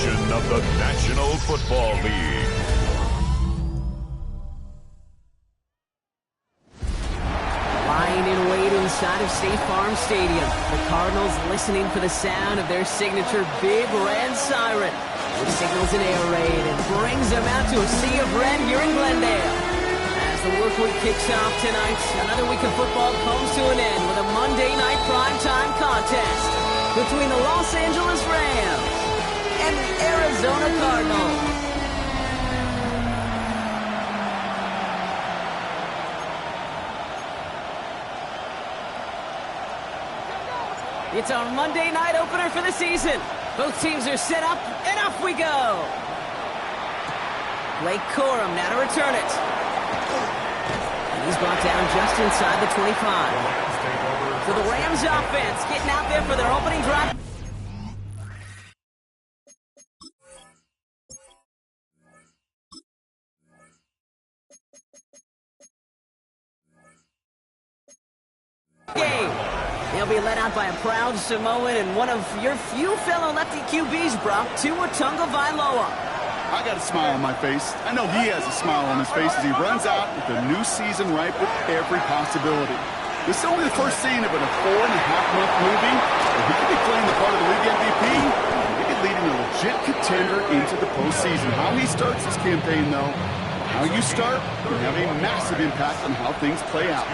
edition of the National Football League. Lying in wait inside of State Farm Stadium, the Cardinals listening for the sound of their signature Big Red Siren, which signals an air raid and brings them out to a sea of red here in Glendale. As the work week kicks off tonight, another week of football comes to an end with a Monday night primetime contest between the Los Angeles Rams and the Arizona Cardinals. It's our Monday night opener for the season. Both teams are set up, and off we go. Blake Corum now to return it. And he's brought down just inside the 25. So the Rams offense getting out there for their opening drive. Game. They'll be led out by a proud Samoan and one of your few fellow lefty QBs, Brock, Tua Tagovailoa. I got a smile on my face. I know he has a smile on his face as he runs out with a new season ripe with every possibility. This is only the first scene of a 4.5-month movie where he could be playing the part of the league MVP. He could lead a legit contender into the postseason. How he starts his campaign, though, how you start can have a massive impact on how things play out.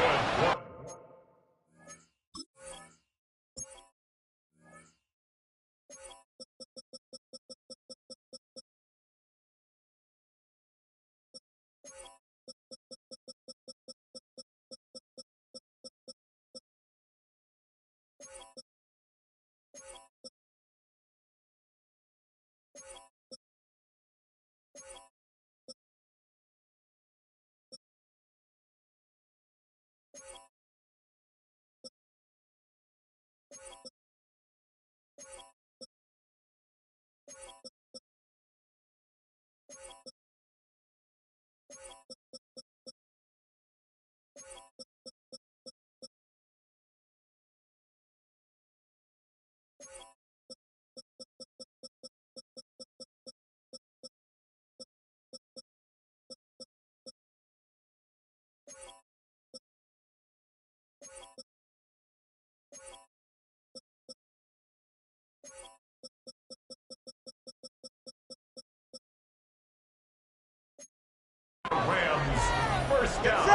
Rams, first down.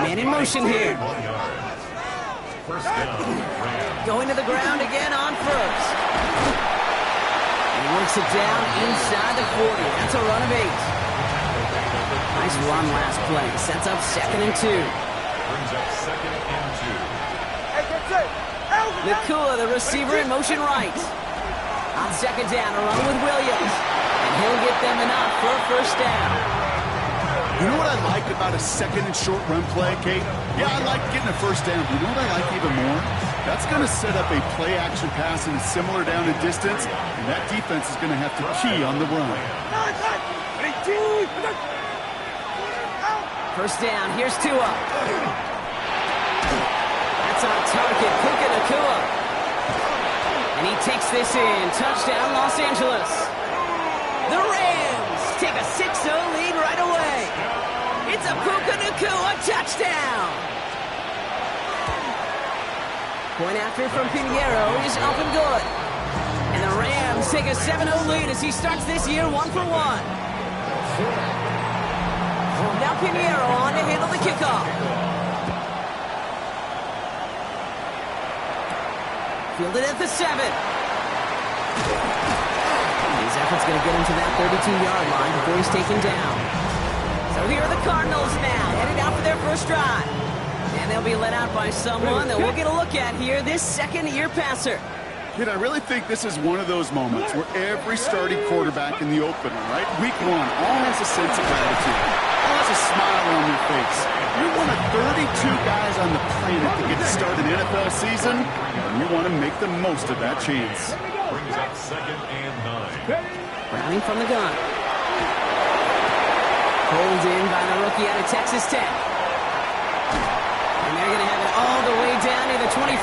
Man in motion here. First down, Rams. Going to the ground again on first. He works it down inside the 40. That's a run of 8. Nice run last play. Sets up 2nd and 2. Brings up 2nd and 2. Nakua, the receiver, in motion right. On 2nd down, a run with Williams. And he'll get them enough for a first down. You know what I like about a 2nd and short run play, Kate? Yeah, I like getting a first down. But you know what I like even more? That's going to set up a play-action pass in a similar down and distance, and that defense is going to have to key on the run. First down, here's Tua. That's on target, Puka Nakua. And he takes this in. Touchdown, Los Angeles. The Rams take a 6-0 lead right away. It's a Puka Nakua touchdown. Point after from Pinheiro is up and good. And the Rams take a 7-0 lead as he starts this year 1 for 1. Now Pinheiro on to handle the kickoff. Fielded at the 7. His effort's going to get him to that 32-yard line before he's taken down. So here are the Cardinals now, headed out for their first drive. And they'll be led out by someone that we'll get a look at here, this second-year passer. Kid, I really think this is one of those moments where every starting quarterback in the opener, right, week 1, all has a sense of gratitude. All has a smile on their face. You're one of 32 guys on the planet to get to start an NFL season, and you want to make the most of that chance. Brings up 2nd and 9. Browning from the gun. Pulled in by the rookie out of Texas Tech. And they're going to have it all the way down to the 25.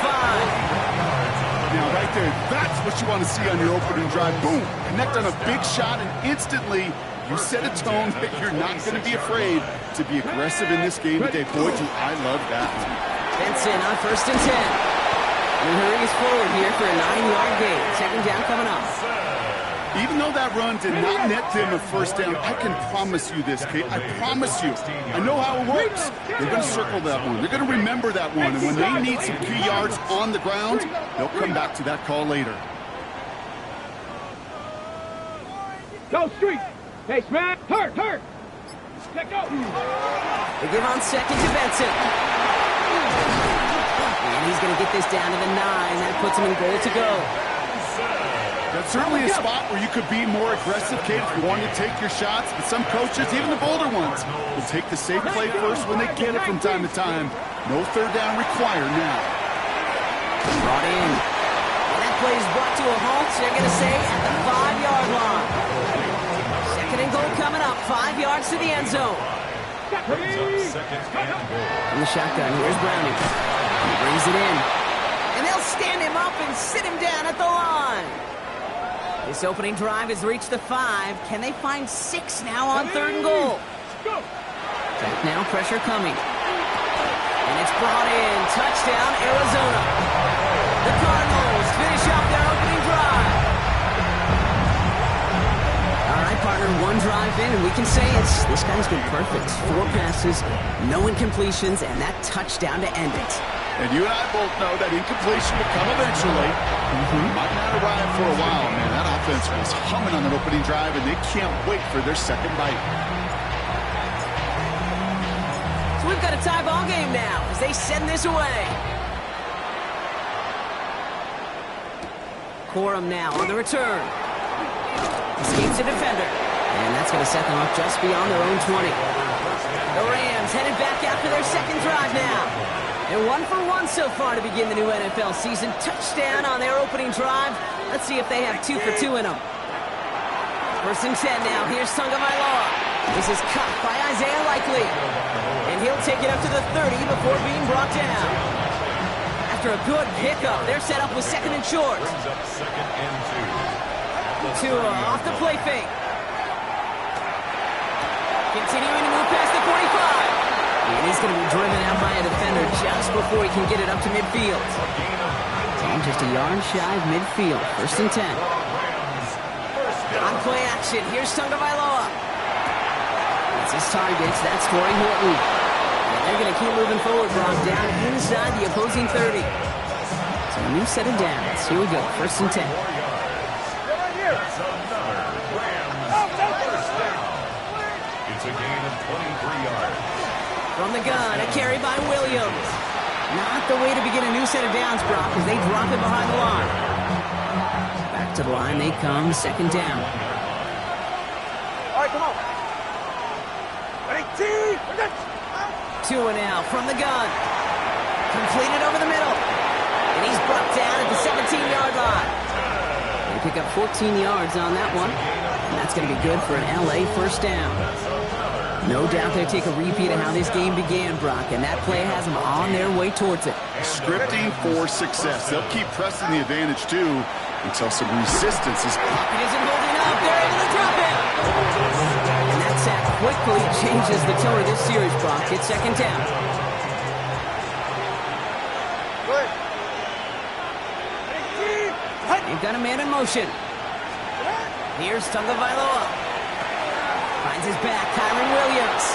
Now, right right there. That's what you want to see on your opening drive. Boom! Connect on a big shot, and instantly you set a tone that you're not going to be afraid to be aggressive in this game today. Boy, do I love that. Benson on 1st and 10. And hurries forward here for a 9-yard gain. Second down coming up. Even though that run did not net them a first down, I can promise you this, Kate. I promise you. I know how it works. They're going to circle that one. They're going to remember that one. And when they need some key yards on the ground, they'll come back to that call later. Go, Street! Hey, Smack! Hurt! Let go! They give on second to Benson. And he's going to get this down to the 9. That puts him in goal to go. That's certainly a spot where you could be more aggressive, Kate, if you wanted to take your shots. But some coaches, even the bolder ones, will take the safe play first when they get it from time to time. No third down required now. Brought in. And that play is brought to a halt, so they're going to say at the 5-yard line. Second and goal coming up. 5 yards to the end zone. From the shotgun, here's Browning. He brings it in. And they'll stand him up and sit him down at the line. This opening drive has reached the 5. Can they find 6 now on 3rd and goal? Back now, pressure coming. And it's brought in. Touchdown, Arizona. The Cardinals finish off their opening drive. All right, partner, 1 drive in, and we can say this guy's been perfect. 4 passes, no incompletions, and that touchdown to end it. And you and I both know that incompletion will come eventually. Might not arrive for a while, man. That offense was humming on that opening drive, and they can't wait for their second bite. So we've got a tie ball game now as they send this away. Corum now on the return. Escapes a defender. And that's going to set them up just beyond their own 20. The Rams headed back after their second drive now. They're 1 for 1 so far to begin the new NFL season. Touchdown on their opening drive. Let's see if they have 2 for 2 in them. 1st and 10 now. Here's Tagovailoa. This is cut by Isaiah Likely. And he'll take it up to the 30 before being brought down. After a good pickup, they're set up with 2nd and short. Tua off the play fake. Continuing to move past the 45. And he's going to be driven out by a defender just before he can get it up to midfield. And just a yard shy of midfield. 1st and 10. On play action, here's Tagovailoa. That's his targets. That's Torrey Horton. And they're going to keep moving forward, Brock, down inside the opposing 30. So a new set of downs. Here we go. 1st and 10. It's a gain of 23 yards. From the gun, a carry by Williams. Not the way to begin a new set of downs, Brock, as they drop it behind the line. Back to the line they come, 2nd down. All right, come on. Tua now from the gun. Completed over the middle. And he's brought down at the 17-yard line. They pick up 14 yards on that one. And that's going to be good for an LA 1st down. No doubt they'll take a repeat of how this game began, Brock, and that play has them on their way towards it. Scripting for success. They'll keep pressing the advantage, too, until some resistance is... It isn't holding up. They're able to drop it. And that sack quickly changes the tone of this series, Brock. It's 2nd down. They've got a man in motion. Here's Tagovailoa. Finds his back, Kyren Williams.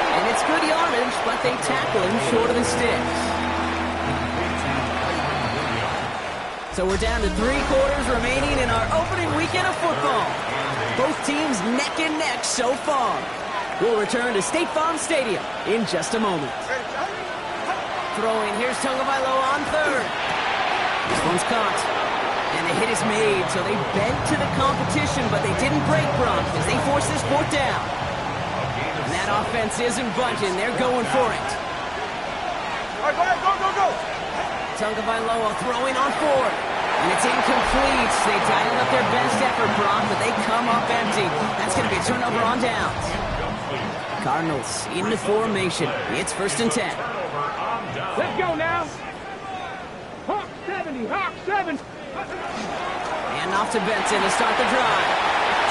And it's good yardage, but they tackle him short of the sticks. So we're down to 3 quarters remaining in our opening weekend of football. Both teams neck and neck so far. We'll return to State Farm Stadium in just a moment. Throwing, here's Tagovailoa on 3rd. This one's caught. And the hit is made, so they bent to the competition, but they didn't break, Brock, as they force this 4th down. And that offense isn't budging. They're going for it. All right, go. Tagovailoa throwing on 4th. And it's incomplete. They dialed up their best effort, Brock, but they come up empty. That's going to be a turnover on downs. Cardinals into formation. It's 1st and 10. Let's go now. Hawk 70. Hawk 7. And off to Benson to start the drive.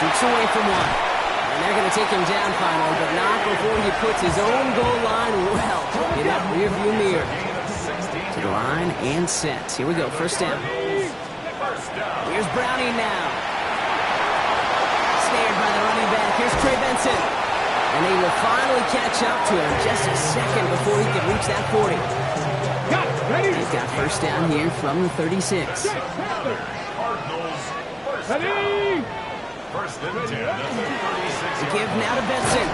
Jukes away from one. And they're going to take him down finally, but not before he puts his own goal line well in that rearview mirror. To the line and set. Here we go, first down. Here's Browning now. Snared by the running back. Here's Trey Benson. And they will finally catch up to him just a second before he can reach that 40. He's got first down here from the 36. Ready? First and 10 at the 36. The give now to Benson.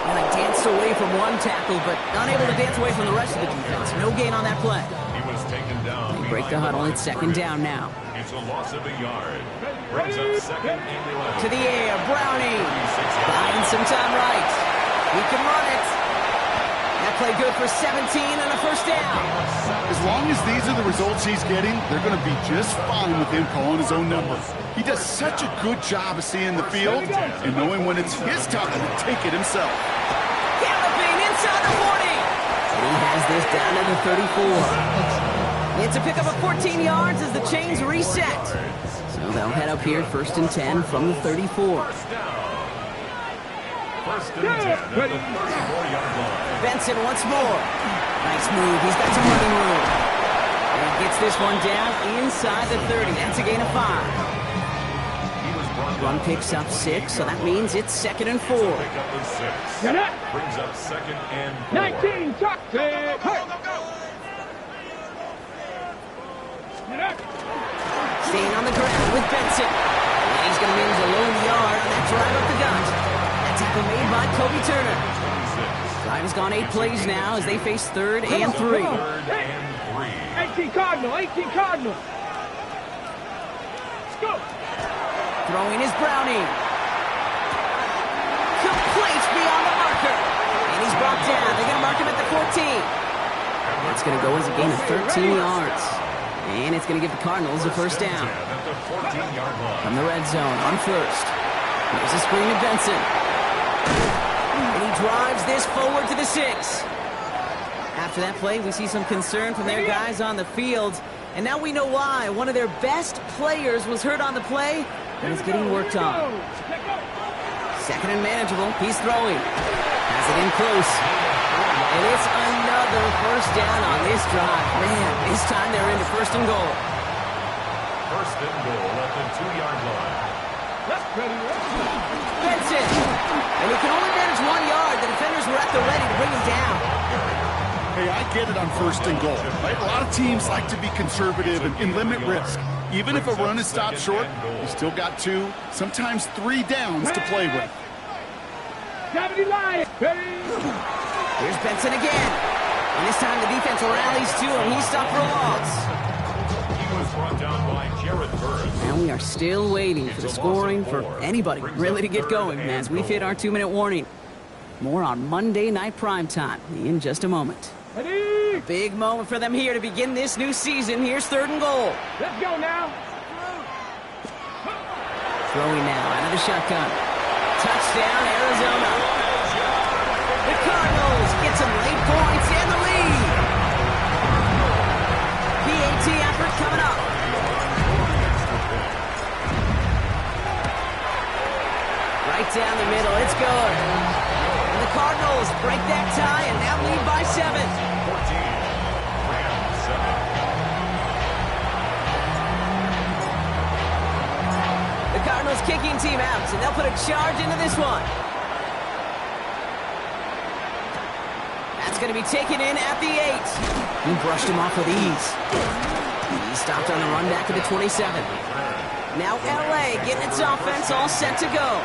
And he danced away from one tackle, but unable to dance away from the rest of the defense. No gain on that play. He was taken down. They break the huddle. It's second down now. It's a loss of a yard. Brings up second and 11. To the air, Browning. Buying some time right. He can run it. That play good for 17 and a first down. As long as these are the results he's getting, they're going to be just fine with him calling his own number. He does such a good job of seeing the field and knowing when it's his time to take it himself. Galloping inside the 40. And he has this down to the 34. It's a pickup of 14 yards as the chains reset. So they'll head up here first and 10 from the 34. First and 10 at the 34-yard line. Benson once more. Nice move. He's got some running room. And he gets this one down inside the 30. That's a gain of 5. Run picks up 6, so that means it's second and 4. Pick up the 6. Get it. Brings up second and 4. 19, tuck. Get up. Staying on the ground with Benson. And he's going to manage a lone yard on that drive up the gut. That tackle made by Kobe Turner. Drive has gone 8 plays now as they face third and 3. Third and 3. 18 Cardinal, 18 Cardinal. Let's go. Throwing is Browning. Complete beyond the marker. And he's brought down. They're going to mark him at the 14. That's going to go as a gain of 13 yards. And it's going to give the Cardinals a first down. At the 14-yard line. From the red zone on first. There's a screen to Benson. And he drives this forward to the 6. After that play, we see some concern from their guys on the field. And now we know why. One of their best players was hurt on the play and is getting worked on. Second and manageable. He's throwing. Has it in close. And it's another first down on this drive. Man, this time they're into first and goal. First and goal at the 2-yard line. Benson. And he can only manage 1 yard. The defenders were at the ready to bring him down. Hey, I get it on first and goal, right? A lot of teams like to be conservative and limit risk. Even if a run is stopped short, you still got 2, sometimes 3 downs to play with. Here's Benson again. And this time the defense rallies to him. He's stopped for a loss. He was brought down by Jared Burns. And we are still waiting for the scoring for anybody really to get going as we've hit our 2-minute warning. More on Monday Night Primetime in just a moment. Ready? A big moment for them here to begin this new season. Here's third and goal. Let's go now. Throwing now out of the shotgun. Touchdown, Arizona. The Cardinals get some late points and the lead. PAT effort coming up. Right down the middle. It's good. And the Cardinals break that tie and now lead by 7. 14. Rams 7. The Cardinals kicking team out, and they'll put a charge into this one. That's going to be taken in at the 8. He brushed him off with ease. He stopped on the run back to the 27. Now LA getting its offense all set to go.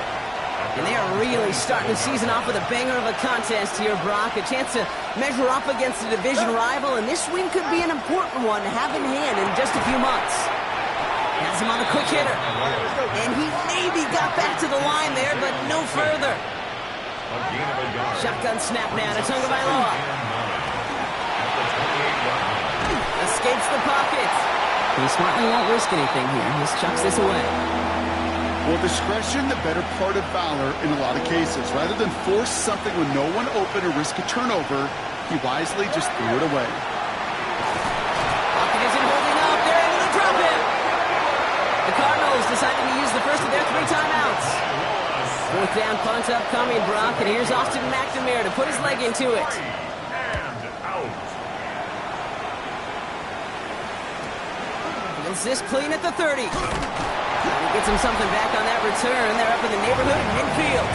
And they are really starting the season off with a banger of a contest here, Brock. A chance to measure up against a division rival, and this win could be an important one to have in hand in just a few months. Has him on the quick hitter. And he maybe got back to the line there, but no further. A gain of a yard. Shotgun snap now to Tagovailoa. At the 28-yard line. Escapes the pocket. He smartly won't risk anything here. He just chucks this away. Well, discretion, the better part of valor in a lot of cases. Rather than force something with no one open or risk a turnover, he wisely just threw it away. Pocket isn't holding up. They're into the 3 timeouts. 4th down punt upcoming, Brock, and here's Austin McNamara to put his leg into it. And out. Gets this clean at the 30. He gets him something back on that return. They're up in the neighborhood of midfield.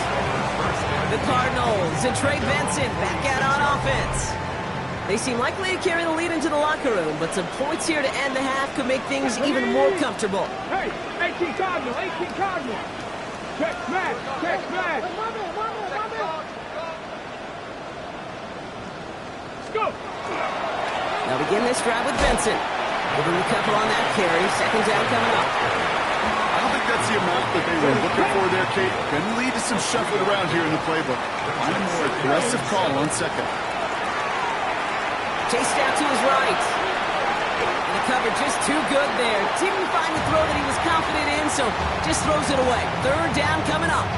The Cardinals and Trey Benson back out on offense. They seem likely to carry the lead into the locker room, but some points here to end the half could make things even more comfortable. Hey, 18 Cardinal, 18 Cardinal. Check smash, check smash. Let's go. Now begin this drive with Benson. Give him a couple on that carry. 2nd down coming up. I don't think that's the amount that they were looking for there, Kate. Going to lead to some shuffling around here in the playbook. Find a more aggressive call on 2nd. Chased out to his right. And the cover just too good there. Didn't find the throw that he was confident in, so just throws it away. 3rd down coming up.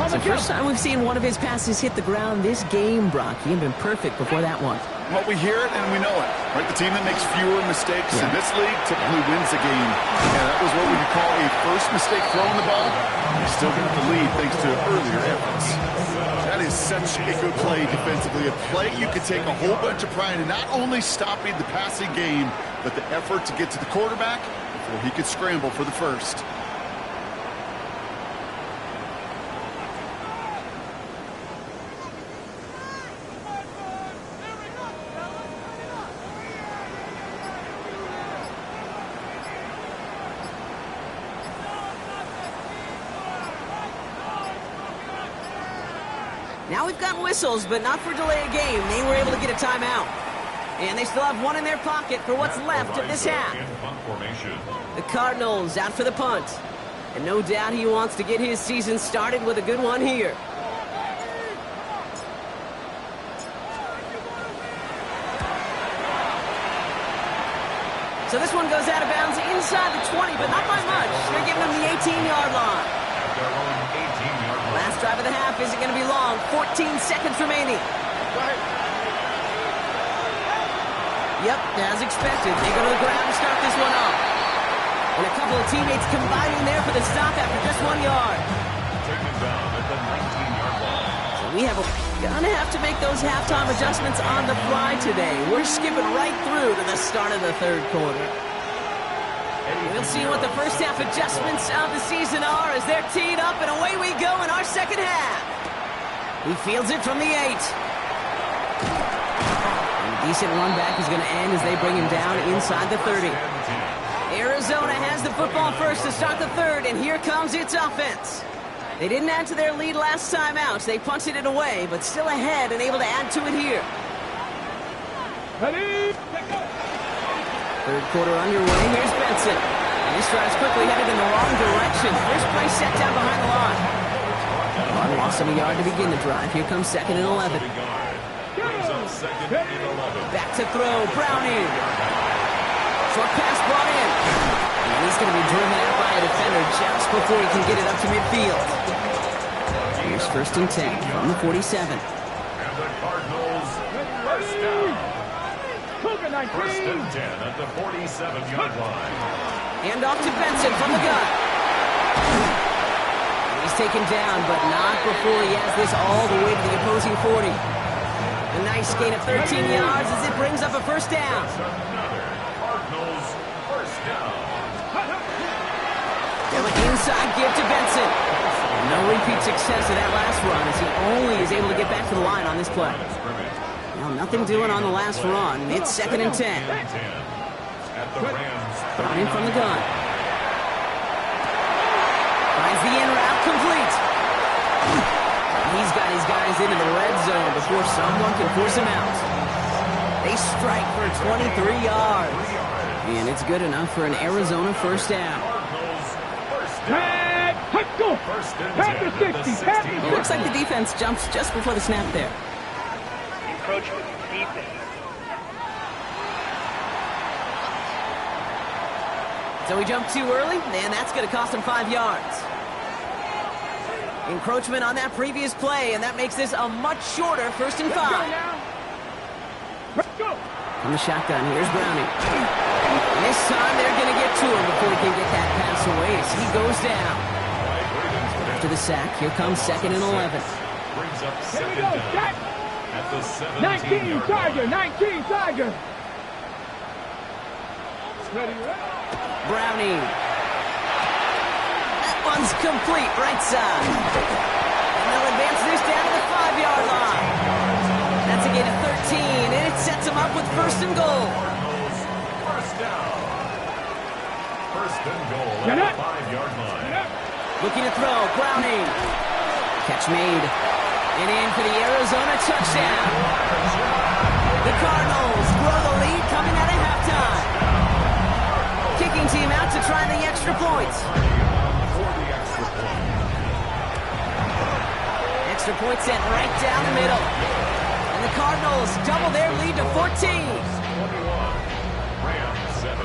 It's the first time we've seen one of his passes hit the ground this game, Brock. He had been perfect before that one. Well, we hear it and we know it, right? The team that makes fewer mistakes in this league typically wins a game. Yeah, that was what we could call a first mistake throwing the ball. They still got the lead thanks to earlier efforts. That is such a good play defensively. A play you could take a whole bunch of pride in not only stopping the passing game, but the effort to get to the quarterback before he could scramble for the first. Now we've got whistles, but not for delay of game. They were able to get a timeout. And they still have one in their pocket for what's left of this half. The Cardinals out for the punt. And no doubt he wants to get his season started with a good one here. So this one goes out of bounds inside the 20, but not by much. They're giving him the 18-yard line. Last drive of the half isn't going to be long. 14 seconds remaining. Yep, as expected. They go to the ground to start this one off. And a couple of teammates combining there for the stop after just 1 yard. Taken down at the 19-yard line. So we have gonna have to make those halftime adjustments on the fly today. We're skipping right through to the start of the 3rd quarter. We'll see what the first half adjustments of the season are as they're teed up, and away we go in our 2nd half. He fields it from the 8. And a decent run back is going to end as they bring him down inside the 30. Arizona has the football first to start the 3rd, and here comes its offense. They didn't add to their lead last time out. They punted it away, but still ahead and able to add to it here. Ready? 3rd quarter underway. Here's Benson. And this drive's quickly headed in the wrong direction. First play set down behind the line. One loss of a yard to begin the drive. Here comes 2nd and 11. Back to throw. Browning. Short pass brought in. And he's going to be driven out by a defender just before he can get it up to midfield. Here's 1st and 10 from the 47. And the Cardinals first down. First and 10 at the 47-yard line. Hand off to Benson from the gun. He's taken down, but not before he has this all the way to the opposing 40. A nice gain of 13 yards as it brings up a 1st down. Another Cardinals first down. They'll inside give to Benson. No repeat success of that last run as he only is able to get back to the line on this play. Well, nothing doing on the last run. It's 2nd and 10. At the Rams. Running from the gun. Finds the in route complete. He's got his guys into the red zone before someone can force him out. They strike for 23 yards. And it's good enough for an Arizona 1st down. Let's go. Pass the 60. Pass the 60. It looks like the defense jumps just before the snap there. Encroachment defense. So he jumped too early, and that's going to cost him 5 yards. Encroachment on that previous play, and that makes this a much shorter 1st and 5. Let's go. From the shotgun, here's Browning. And this time they're going to get to him before he can get that pass away. So he goes down. After the sack, here comes 2nd and 11. Brings up Here we 2nd go, down Jack. at the 19 17-yard Tiger, line. 19 Tiger. Ready, ready. Browning. That one's complete, right side. And they'll advance this down to the 5-yard line. That's a gain of 13, and it sets them up with 1st and goal. Cardinals, first down. 1st and goal Get at up. the 5-yard line. Looking to throw, Browning. Catch made. And in for the Arizona touchdown. The Cardinals grow the lead coming out of halftime. Kicking team out to try the extra points. For the extra point. Extra point sent right down the middle. And the Cardinals double their lead to 14. 21. Rams 7.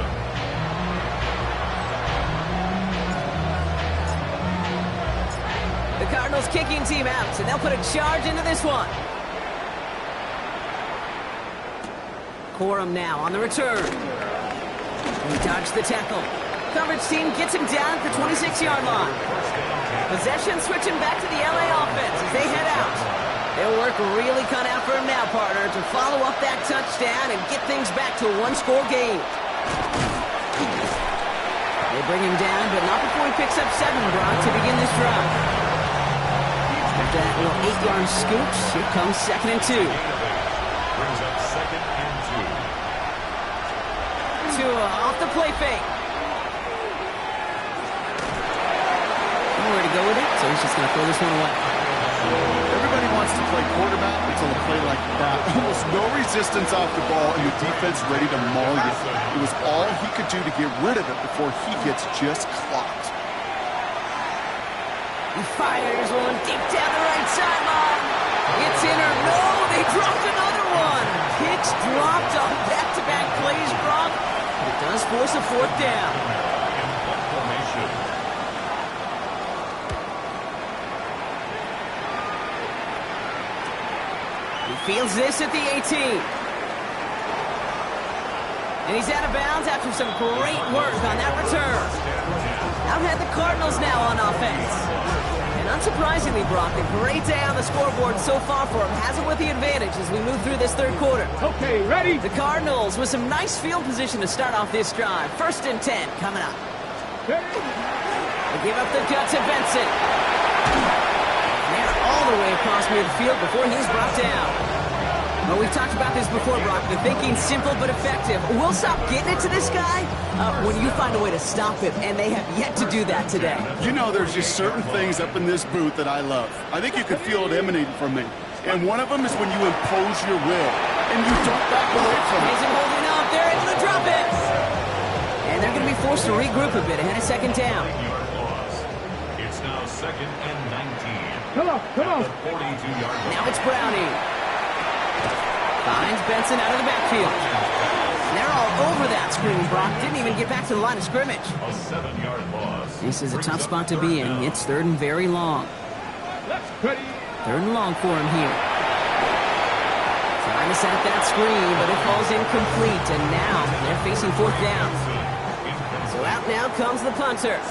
The Cardinals kicking team out, and they'll put a charge into this one. Corum now on the return. He dodged the tackle. Coverage team gets him down at the 26-yard line. Possession switching back to the LA offense as they head out. Their work really cut out for him now, partner, to follow up that touchdown and get things back to a one-score game. They bring him down, but not before he picks up 7, Brock, to begin this drive. After that little 8-yard scoop, here comes 2nd and 2. Brings up 2nd and 2. Tua off the play fake. Nowhere to go with it, so he's just going to throw this one away. Everybody wants to play quarterback until a play like that. Almost no resistance off the ball and your defense ready to maul you. It was all he could do to get rid of it before he gets just clocked. He fires one deep down the right sideline. It's in or no, they dropped another one. Kicks dropped on back-to-back plays, Brock. But it does force a 4th down. Formation. He fields this at the 18. And he's out of bounds after some great work on that return. Out had the Cardinals now on offense. And unsurprisingly, Brock, a great day on the scoreboard so far for him. Has it with the advantage as we move through this 3rd quarter. Okay, ready? The Cardinals with some nice field position to start off this drive. 1st and 10 coming up. Ready? They give up the gut to Benson. And they're all the way across midfield before he's brought down. Well, we've talked about this before, Brock. The thinking's simple but effective. We'll stop getting it to this guy when you find a way to stop him, and they have yet to do that today. You know, there's just certain things up in this booth that I love. I think you could feel it emanating from me. And one of them is when you impose your will, and you don't back away from it. Isn't holding up. They're able to drop it. And they're going to be forced to regroup a bit ahead of 2nd down. Yard loss. It's now 2nd and 19. Come on, come on. At the 42-yard line. Now it's Browning. Finds Benson out of the backfield. They're all over that screen, Brock. Didn't even get back to the line of scrimmage. A 7-yard loss. This is a tough spot to be in. It's 3rd and very long. Ready? 3rd and long for him here. Trying to set up that screen, but it falls incomplete. And now they're facing 4th down. So out now comes the punter.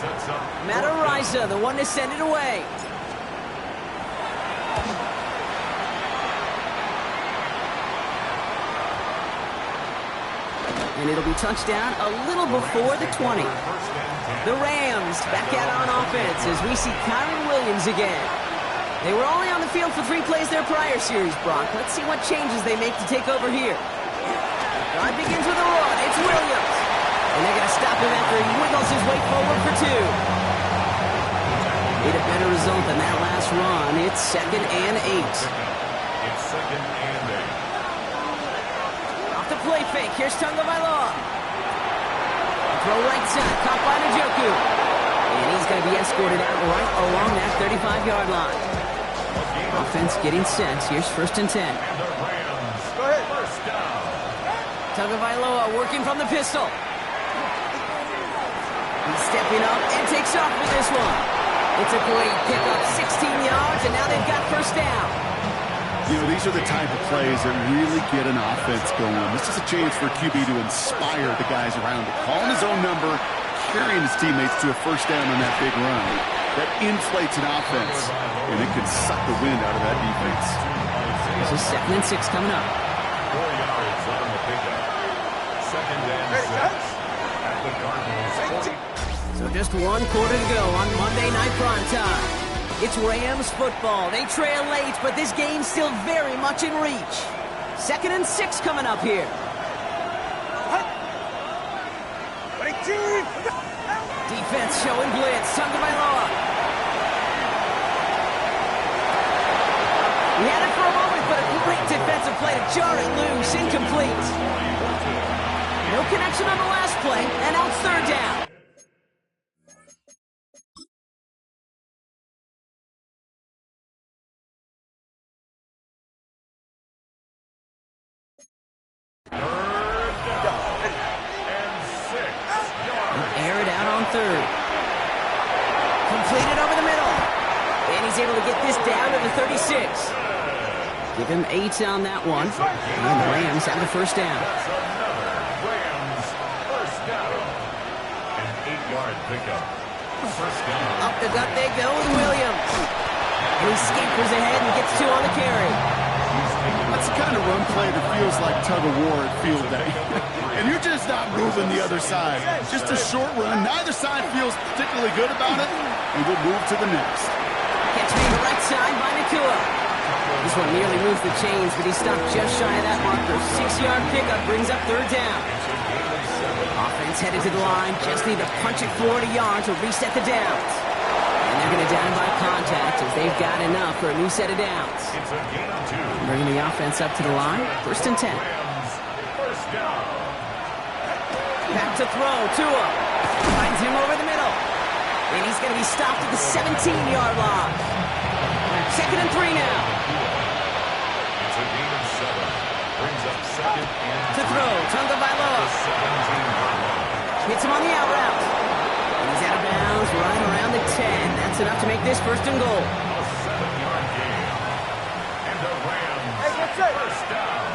Matt Araiza, the one to send it away. And it'll be touchdown a little before the 20. The Rams back out on offense as we see Kyren Williams again. They were only on the field for 3 plays their prior series, Brock. Let's see what changes they make to take over here. Drive begins with a run. It's Williams. And they're going to stop him after he wiggles his way forward for 2. Need a better result than that last run. It's 2nd and 8. It's 2nd and 8. Off the play fake. Here's Tagovailoa. Throw right side. Caught by Njoku. And he's going to be escorted out right along that 35-yard line. Offense getting set. Here's 1st and 10. And the Rams. Go ahead. First down. Tagovailoa working from the pistol. He's stepping up and takes off with this one. It's a great pickup. 16 yards, and now they've got 1st down. You know, these are the type of plays that really get an offense going. This is a chance for QB to inspire the guys around him. Calling his own number, carrying his teammates to a first down on that big run. That inflates an offense, and it can suck the wind out of that defense. This is 2nd and 6 coming up. 4 yards on the pickup. 2nd and 6 at the Cardinals' 40. So just 1 quarter to go on Monday Night Primetime. It's Rams football. They trail late, but this game's still very much in reach. 2nd and 6 coming up here. Defense showing blitz. Tagovailoa. He had it for a moment, but a great defensive play to jar it loose. Incomplete. No connection on the last play, and now it's 3rd down. Air it out on 3rd. Completed over the middle. And he's able to get this down to the 36. Give him 8 on that one. And the Rams have the first down. That's another Rams first down. An 8-yard pickup. First down. Up the gut they go with Williams. And he scampers ahead and gets 2 on the carry. That's the kind of run play that feels like tug-of-war at field day. And you're just not moving the other side. Just a short run. Neither side feels particularly good about it, and we'll move to the next. Catch me the right side by Nakua. This one nearly moves the chains, but he stopped just shy of that marker. 6-yard pickup brings up 3rd down. Offense headed to the line. Just need to punch it 40 yards to reset the downs. And they're going to down by contact as they've got enough for a new set of downs. It's a gain of 2. Bringing the offense up to the line. 1st and 10. Rams first down. Back to throw. Tua finds him over the middle. And he's going to be stopped at the 17-yard line. 2nd and 3 now. It's a gain of 7. Brings up 2nd and 3. To throw. Tagovailoa. 17-yard line. Hits him on the out route. And he's out of bounds right around the 10. That's enough to make this 1st and goal. A 7-yard gain. And the Rams first down.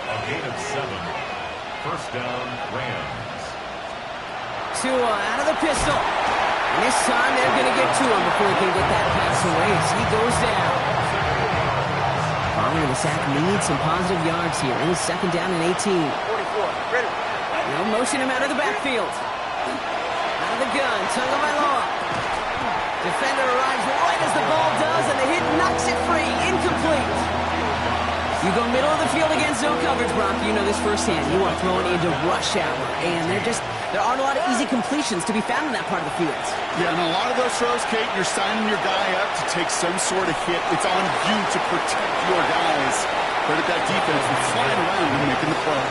A gain of 7. First down, Rams. Tua out of the pistol. And this time they're going to get to him before he can get that pass away as he goes down. Following the sack needs some positive yards here. It is 2nd down and 18. 44. Ready. They'll motion him out of the backfield. Out of the gun, Tagovailoa. Defender arrives right as the ball does, and the hit knocks it free. Incomplete. You go middle of the field against zone coverage, Brock. You know this firsthand. You want throwing into rush hour, and there aren't a lot of easy completions to be found in that part of the field. Yeah, and a lot of those throws, Kate, you're signing your guy up to take some sort of hit. It's on you to protect your guys. Credit that defense for flying around and making the play.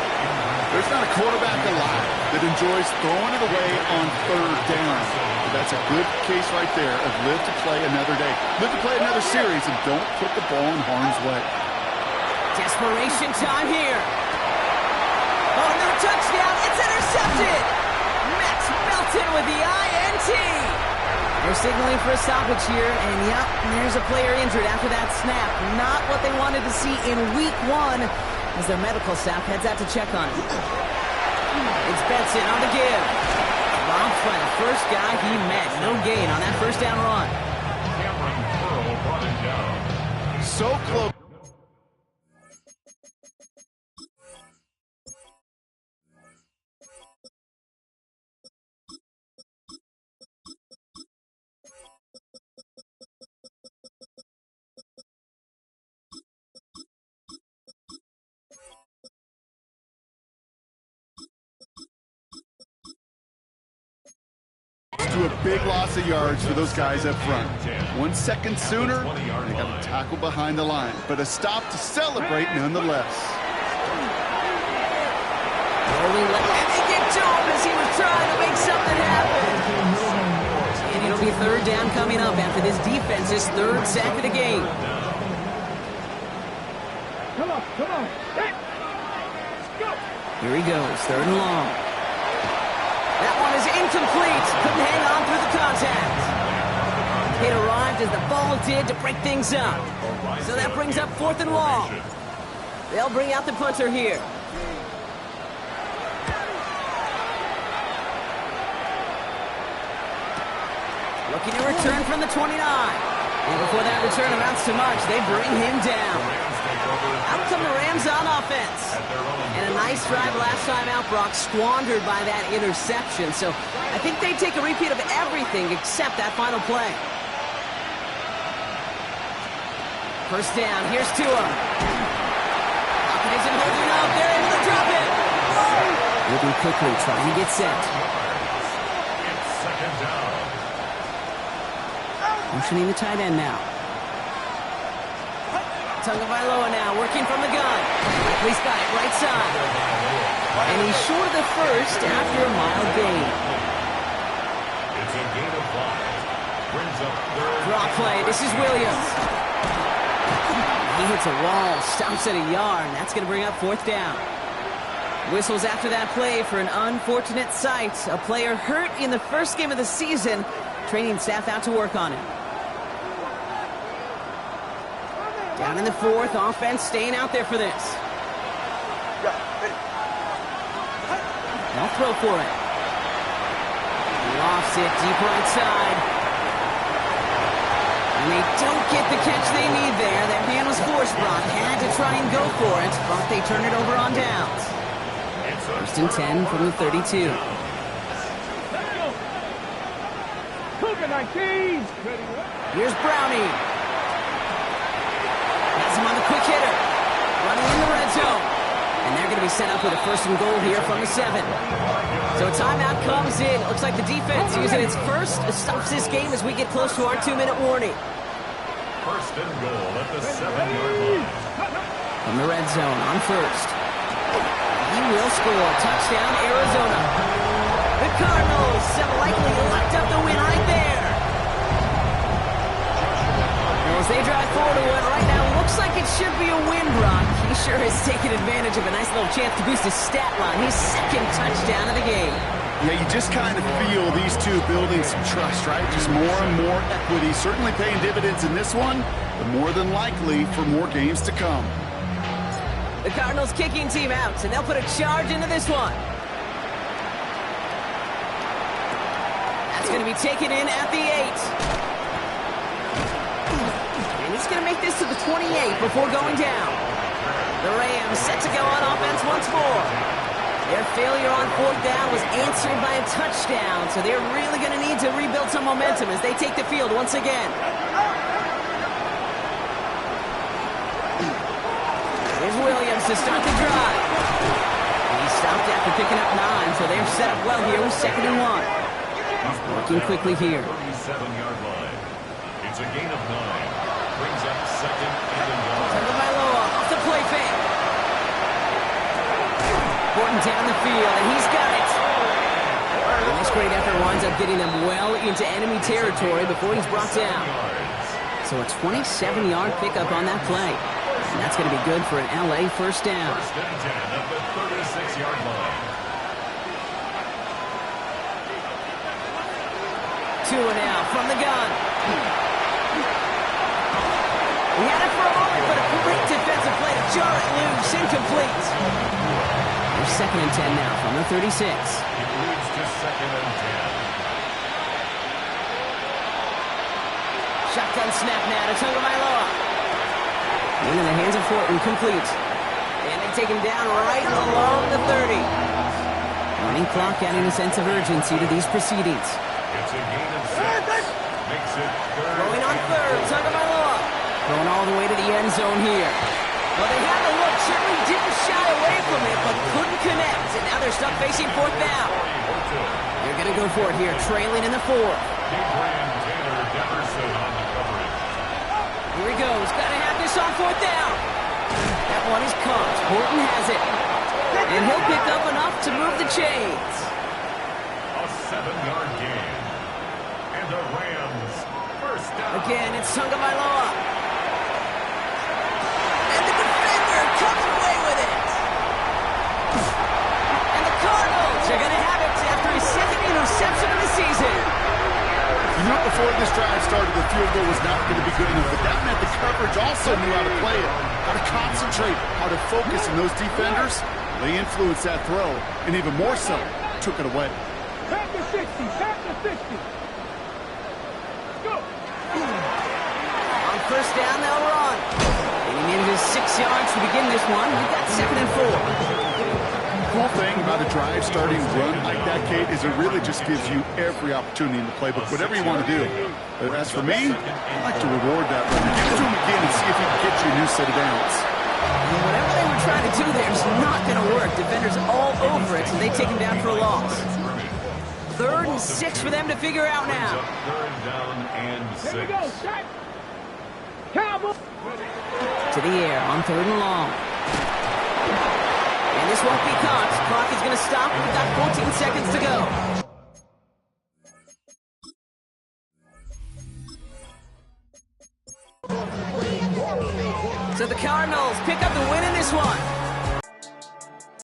There's not a quarterback alive that enjoys throwing it away on 3rd down. But that's a good case right there of live to play another day. Live to play another series, and don't put the ball in harm's way. Desperation time here. Oh, no touchdown. It's intercepted. Max Melton with the INT. They're signaling for a stoppage here, and yep, there's a player injured after that snap. Not what they wanted to see in week 1 as their medical staff heads out to check on him. It's Benson on the give. Robbed by the first guy he met. No gain on that first down run. Cameron Curl brought him down. So close. To a big loss of yards for those guys up front. 1 second sooner, they got a tackle behind the line, but a stop to celebrate nonetheless. Rolling left, and they get to him as he was trying to make something happen. And it'll be 3rd down coming up after this defense's 3rd sack of the game. Come on. Hey. Let's go. Here he goes, 3rd and long. That one is incomplete. Couldn't hang on through the contact. It arrived as the ball did to break things up. So that brings up 4th and long. They'll bring out the punter here. Looking to return from the 29. And before that return amounts to much, they bring him down. Out come the Rams on offense. And a nice drive last time out, Brock, squandered by that interception. So I think they take a repeat of everything except that final play. First down, here's Tua. Pocket isn't holding up, they're able to drop it. Moving quickly, trying to get set. It's second down. Motioning the tight end now. Tagovailoa now, working from the gun. He's got it right side. And he's short of the first after a mild gain. It's a gain of 5. Brings up third. Draw play, this is Williams. He hits a wall, stops at a yard, and that's going to bring up fourth down. Whistles after that play for an unfortunate sight. A player hurt in the first game of the season. Training staff out to work on him. Down in the fourth, offense staying out there for this. They'll throw for it. Lofts it deep right side. And they don't get the catch they need there. That man was forced, Brock. Had to try and go for it, but they turn it over on downs. First and 10 from the 32. Here's Brownie. Has him on the quick hitter. Running in the red zone. And they're going to be set up with a first and goal here from the 7. So a timeout comes in. Looks like the defense using its first stops this game as we get close to our 2-minute warning. First and goal at the 7-yard line. From the red zone on first. He will score. Touchdown, Arizona. The Cardinals have likely locked up the win right there. As they drive forward to what right now looks like it should be a win, Brock. He sure has taken advantage of a nice little chance to boost his stat line. His second touchdown of the game. Yeah, you just kind of feel these two building some trust, right? Just more and more equity. Certainly paying dividends in this one, but more than likely for more games to come. The Cardinals kicking team out, and they'll put a charge into this one. That's going to be taken in at the 8. He's going to make this to the 28 before going down. The Rams set to go on offense once more. Their failure on fourth down was answered by a touchdown, so they're really going to need to rebuild some momentum as they take the field once again. Here's Williams to start the drive. He stopped after picking up 9, so they're set up well here with 2nd and 1. Working quickly here. 37-yard line. It's a gain of 9. Brings up second and a yard. Tagovailoa off the play fake. Borton down the field, and he's got it. And this great effort winds up getting them well into enemy territory before he's brought down. So a 27-yard pickup on that play. And that's going to be good for an LA first down. First and 10 at the 36-yard line. Tua now from the gun. He had it for a moment, but a great defensive play to jar it loose. Incomplete. There's 2nd and 10 now from the 36. It leads to 2nd and 10. Shotgun snap now to Tagovailoa. Into the hands of Fortin, complete. And they take him down right along the 30. Running clock adding a sense of urgency to these proceedings. It's a gain of 6. Makes it third. Going on third, Tagovailoa. Going all the way to the end zone here. Well, they had the look, certainly didn't shy away from it, but couldn't connect. And now they're stuck facing fourth down. They're going to go for it here, trailing in the 4th. Abraham Taylor Jefferson on the coverage. Here he goes. Got to have this on fourth down. That one is caught. Horton has it. And he'll pick up enough to move the chains. A 7-yard gain. And the Rams first down. Again, it's Tagovailoa. And the defender comes away with it. And the Cardinals are going to have it after his 2nd interception of the season. You knew before this drive started the field goal was not going to be good enough, but that meant the coverage also knew how to play it, how to concentrate, how to focus, and those defenders, they influenced that throw, and even more so, took it away. Back to 60, back to 60. this one. We've got 2nd and 4. The cool thing about a drive starting run like that, Kate, is it really just gives you every opportunity in the playbook, whatever you want to do. As for me, I like to reward that run. Give it to him again and see if he can get you a new set of downs. And whatever they were trying to do there is not going to work. Defenders all over it, so they take him down for a loss. 3rd and 6 for them to figure out now. 3rd down and 6. Here we go, set. Cowboy. To the air on 3rd and long. And this won't be caught. Clock is going to stop. We've got 14 seconds to go. So the Cardinals pick up the win in this one.